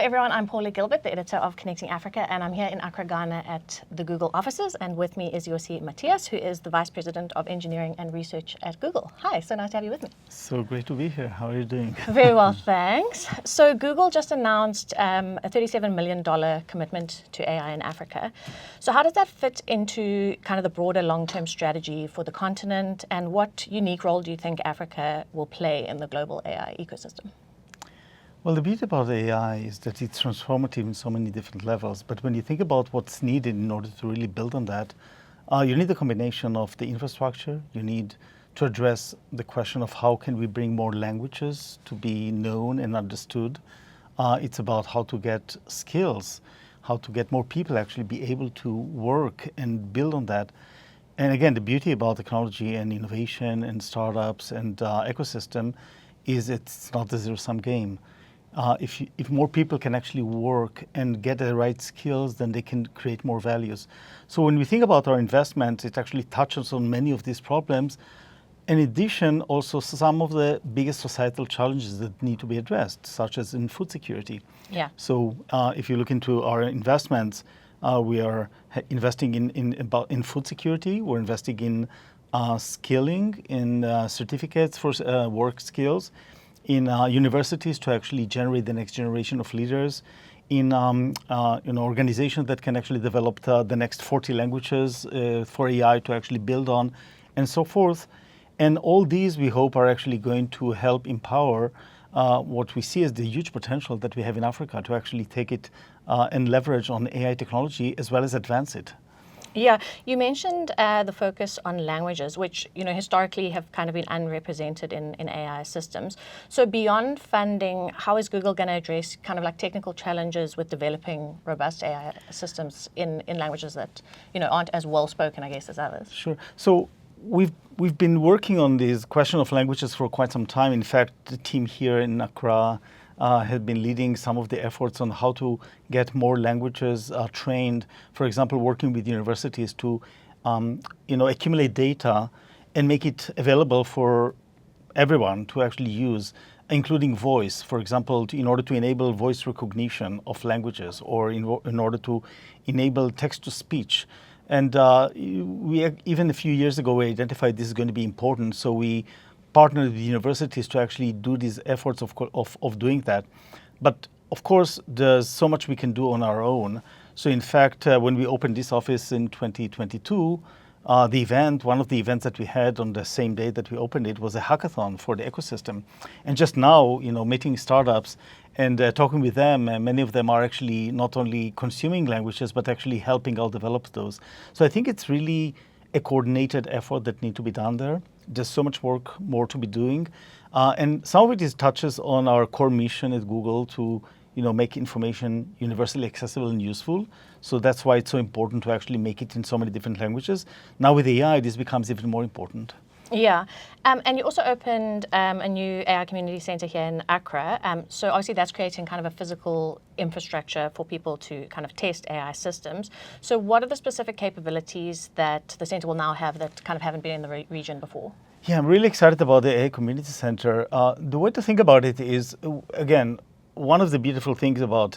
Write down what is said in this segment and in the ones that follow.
everyone, I'm Paula Gilbert, the editor of Connecting Africa, and I'm here in Accra, Ghana at the Google offices, and with me is Yossi Matias, who is the Vice President of Engineering and Research at Google. Hi, so nice to have you with me. So great to be here. How are you doing? Very well, thanks. So Google just announced a $37 million commitment to AI in Africa. So how does that fit into kind of the broader long-term strategy for the continent, and what unique role do you think Africa will play in the global AI ecosystem? Well, the beauty about AI is that it's transformative in so many different levels. But when you think about what's needed in order to really build on that, you need a combination of the infrastructure. You need to address the question of how can we bring more languages to be known and understood. It's about how to get skills, how to get more people actually be able to work and build on that. And again, the beauty about technology and innovation and startups and ecosystem is it's not a zero-sum game. If more people can actually work and get the right skills, then they can create more values. So when we think about our investments, it actually touches on many of these problems. In addition, also some of the biggest societal challenges that need to be addressed, such as in food security. Yeah. So if you look into our investments, we are investing in food security. We're investing in skilling, in certificates for work skills, in universities to actually generate the next generation of leaders, in organizations that can actually develop the next 40 languages for AI to actually build on, and so forth. And all these, we hope, are actually going to help empower what we see as the huge potential that we have in Africa to actually take it and leverage on AI technology as well as advance it. Yeah, you mentioned the focus on languages, which historically have kind of been unrepresented in AI systems. So beyond funding, how is Google going to address kind of like technical challenges with developing robust AI systems in languages that aren't as well spoken, I guess, as others? Sure. So we've been working on this question of languages for quite some time. In fact, the team here in Accra had been leading some of the efforts on how to get more languages trained. For example, working with universities to accumulate data and make it available for everyone to actually use, including voice. For example, in order to enable voice recognition of languages, or in order to enable text-to-speech. And we even a few years ago, we identified this is going to be important, so we partnered with universities to actually do these efforts of doing that. But of course, there's so much we can do on our own. So in fact, when we opened this office in 2022, one of the events that we had on the same day that we opened it was a hackathon for the ecosystem. And just now, meeting startups and talking with them, many of them are actually not only consuming languages, but actually helping out develop those. So I think it's really a coordinated effort that needs to be done there. There's so much work more to be doing. And some of it touches on our core mission at Google to make information universally accessible and useful. So that's why it's so important to actually make it in so many different languages. Now with AI, this becomes even more important. Yeah, and you also opened a new AI community center here in Accra. So obviously that's creating kind of a physical infrastructure for people to kind of test AI systems. So what are the specific capabilities that the center will now have that kind of haven't been in the region before? Yeah, I'm really excited about the AI community center. The way to think about it is, again, one of the beautiful things about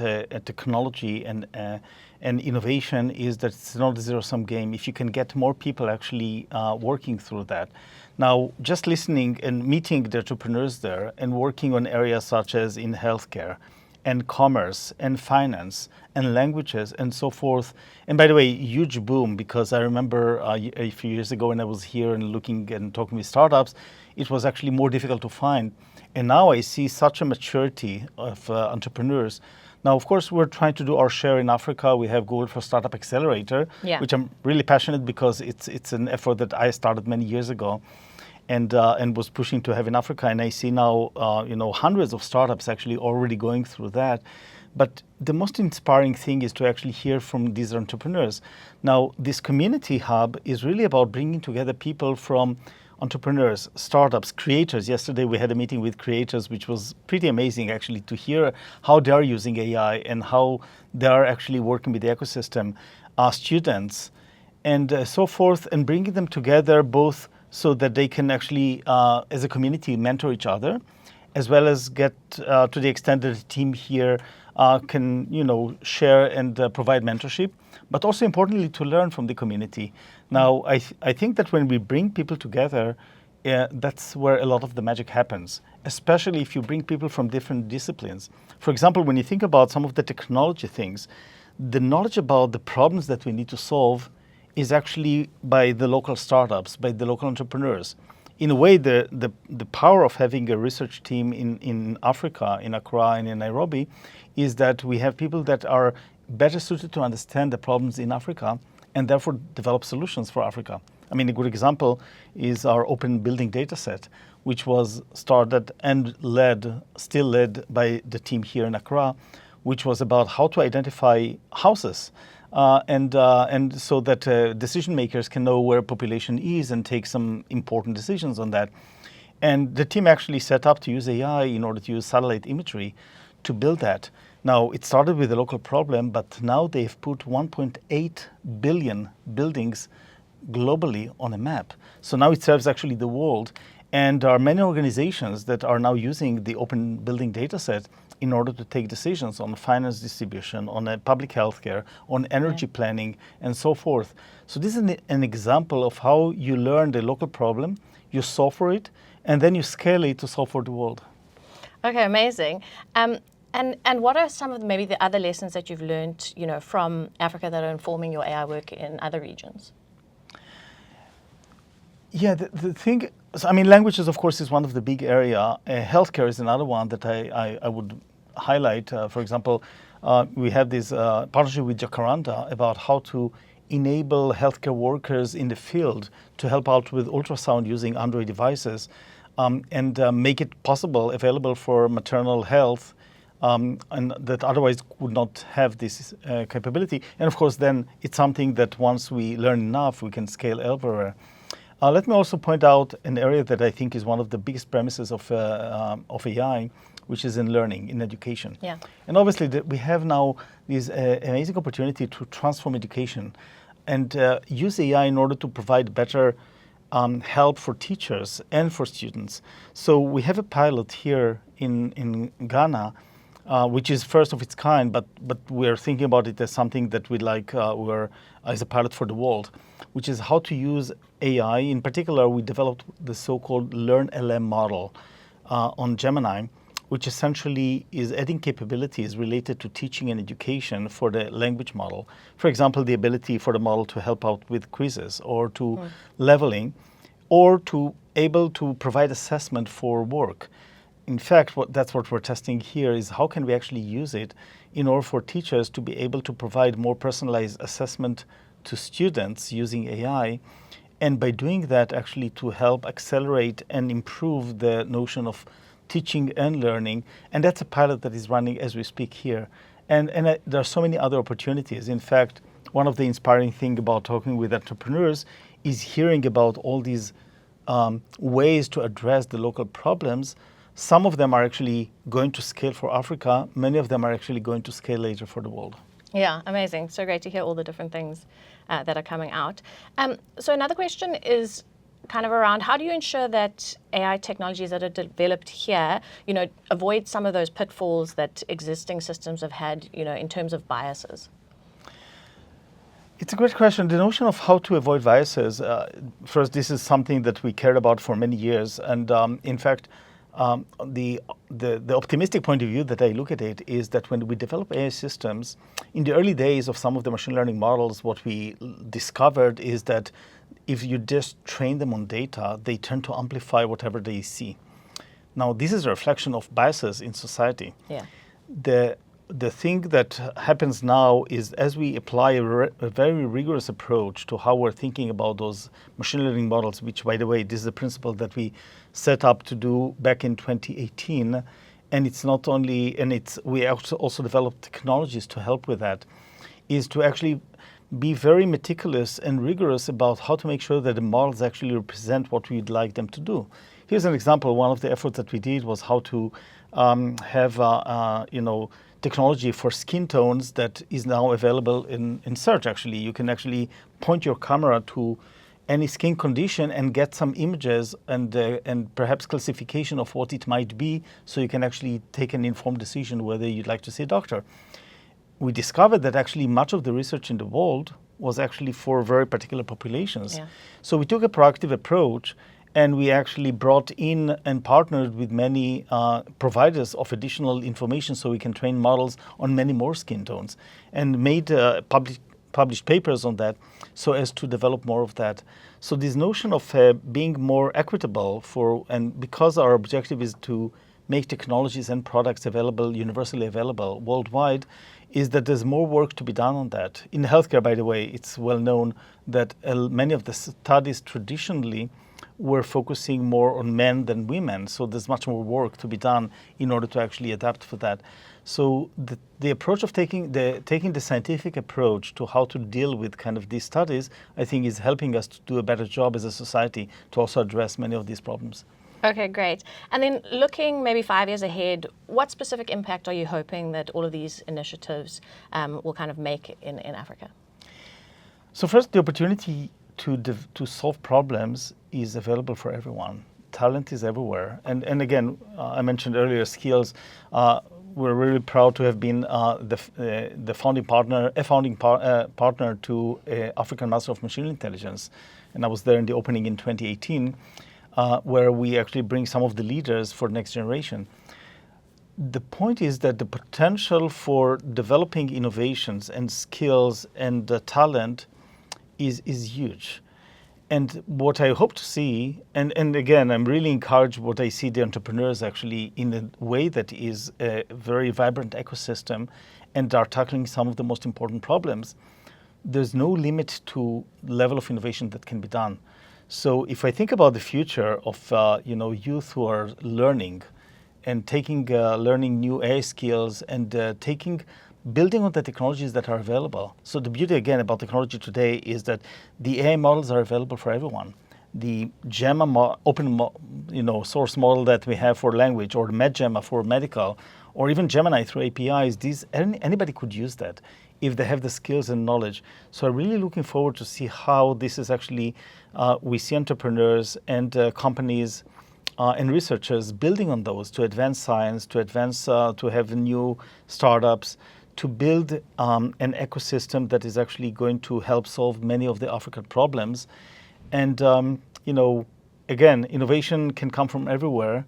technology and innovation is that it's not a zero-sum game. If you can get more people actually working through that. Now, just listening and meeting the entrepreneurs there and working on areas such as in healthcare and commerce and finance and languages and so forth. And by the way, huge boom, because I remember a few years ago when I was here and looking and talking with startups, it was actually more difficult to find. And now I see such a maturity of entrepreneurs. Now, of course, we're trying to do our share in Africa. We have Google for Startup Accelerator, which I'm really passionate because it's an effort that I started many years ago and was pushing to have in Africa. And I see now, hundreds of startups actually already going through that. But the most inspiring thing is to actually hear from these entrepreneurs. Now, this community hub is really about bringing together people from entrepreneurs, startups, creators. Yesterday we had a meeting with creators, which was pretty amazing actually to hear how they are using AI and how they are actually working with the ecosystem, students, and so forth, and bringing them together both so that they can actually, as a community, mentor each other, as well as get to the extent that the team here can share and provide mentorship, but also importantly to learn from the community. Now, I think that when we bring people together, that's where a lot of the magic happens, especially if you bring people from different disciplines. For example, when you think about some of the technology things, the knowledge about the problems that we need to solve is actually by the local startups, by the local entrepreneurs. In a way, the power of having a research team in Africa, in Accra and in Nairobi, is that we have people that are better suited to understand the problems in Africa and therefore develop solutions for Africa. I mean, a good example is our open building data set, which was started and still led by the team here in Accra, which was about how to identify houses and so that decision makers can know where population is and take some important decisions on that. And the team actually set up to use AI in order to use satellite imagery to build that. Now, it started with a local problem, but now they've put 1.8 billion buildings globally on a map. So now it serves actually the world. And there are many organizations that are now using the open building data set in order to take decisions on finance distribution, on public healthcare, on energy planning, and so forth. So this is an example of how you learn the local problem, you solve for it, and then you scale it to solve for the world. Okay, amazing. And what are some of maybe the other lessons that you've learned, from Africa that are informing your AI work in other regions? Yeah, the thing, I mean, languages, of course, is one of the big area. Healthcare is another one that I would highlight. For example, we have this partnership with Jacaranda about how to enable healthcare workers in the field to help out with ultrasound using Android devices and make it available for maternal health and that otherwise would not have this capability. And of course, then it's something that once we learn enough, we can scale everywhere. Let me also point out an area that I think is one of the biggest premises of AI, which is in learning, in education. Yeah. And obviously, we have now this amazing opportunity to transform education and use AI in order to provide better help for teachers and for students. So we have a pilot here in Ghana, which is first of its kind, but we're thinking about it as something that we'd like as a pilot for the world, which is how to use AI. In particular, we developed the so-called LearnLM model on Gemini, which essentially is adding capabilities related to teaching and education for the language model. For example, the ability for the model to help out with quizzes or to leveling, or to able to provide assessment for work. In fact, that's what we're testing here is how can we actually use it in order for teachers to be able to provide more personalized assessment to students using AI, and by doing that actually to help accelerate and improve the notion of teaching and learning. And that's a pilot that is running as we speak here. And there are so many other opportunities. In fact, one of the inspiring things about talking with entrepreneurs is hearing about all these ways to address the local problems. Some of them are actually going to scale for Africa. Many of them are actually going to scale later for the world. Yeah, amazing. So great to hear all the different things that are coming out. So another question is kind of around how do you ensure that AI technologies that are developed here, avoid some of those pitfalls that existing systems have had, in terms of biases? It's a great question. The notion of how to avoid biases, first, this is something that we cared about for many years. And in fact, the optimistic point of view that I look at it is that when we develop AI systems, in the early days of some of the machine learning models, what we discovered is that if you just train them on data, they tend to amplify whatever they see. Now, this is a reflection of biases in society. Yeah. The thing that happens now is as we apply a very rigorous approach to how we're thinking about those machine learning models, which, by the way, this is a principle that we set up to do back in 2018. And it's not only, and we also developed technologies to help with that, is to actually be very meticulous and rigorous about how to make sure that the models actually represent what we'd like them to do. Here's an example. One of the efforts that we did was how to have, technology for skin tones that is now available in search, actually. You can actually point your camera to any skin condition and get some images and perhaps classification of what it might be, so you can actually take an informed decision whether you'd like to see a doctor. We discovered that actually much of the research in the world was actually for very particular populations. Yeah. So we took a proactive approach, and we actually brought in and partnered with many providers of additional information so we can train models on many more skin tones, and made published papers on that so as to develop more of that. So this notion of being more equitable and because our objective is to make technologies and products available, universally available worldwide, is that there's more work to be done on that. In healthcare, by the way, it's well known that many of the studies traditionally were focusing more on men than women. So there's much more work to be done in order to actually adapt for that. So the approach of taking the scientific approach to how to deal with kind of these studies, I think is helping us to do a better job as a society to also address many of these problems. Okay, great. And then looking maybe 5 years ahead, what specific impact are you hoping that all of these initiatives will kind of make in Africa? So first, the opportunity to solve problems is available for everyone. Talent is everywhere. And again, I mentioned earlier skills. We're really proud to have been the founding partner to African Master of Machine Intelligence. And I was there in the opening in 2018, where we actually bring some of the leaders for the next generation. The point is that the potential for developing innovations and skills and talent is huge. And what I hope to see, and again, I'm really encouraged what I see the entrepreneurs actually in a way that is a very vibrant ecosystem and are tackling some of the most important problems. There's no limit to level of innovation that can be done. So if I think about the future of youth who are learning and learning new AI skills and building on the technologies that are available. So the beauty again about technology today is that the AI models are available for everyone. The Gemma open source model that we have for language, or MedGemma for medical, or even Gemini through APIs, anybody could use that if they have the skills and knowledge. So I'm really looking forward to see how this is actually, we see entrepreneurs and companies and researchers building on those to advance science, to have new startups, to build an ecosystem that is actually going to help solve many of the African problems. And, again, innovation can come from everywhere.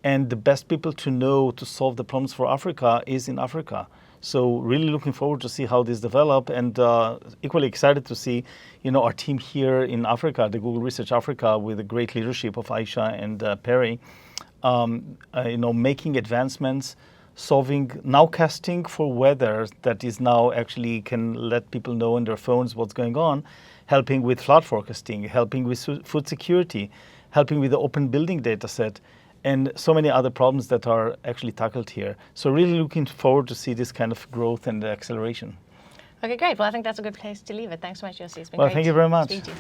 And the best people to know to solve the problems for Africa is in Africa. So really looking forward to see how this develop, and equally excited to see, our team here in Africa, the Google Research Africa, with the great leadership of Aisha and Perry, making advancements, solving nowcasting for weather that is now actually can let people know on their phones what's going on, helping with flood forecasting, helping with food security, helping with the open building data set, and so many other problems that are actually tackled here. So really looking forward to see this kind of growth and acceleration. Okay, great. Well, I think that's a good place to leave it. Thanks so much, Yossi. It's been great. Thank you very much. Speak to you.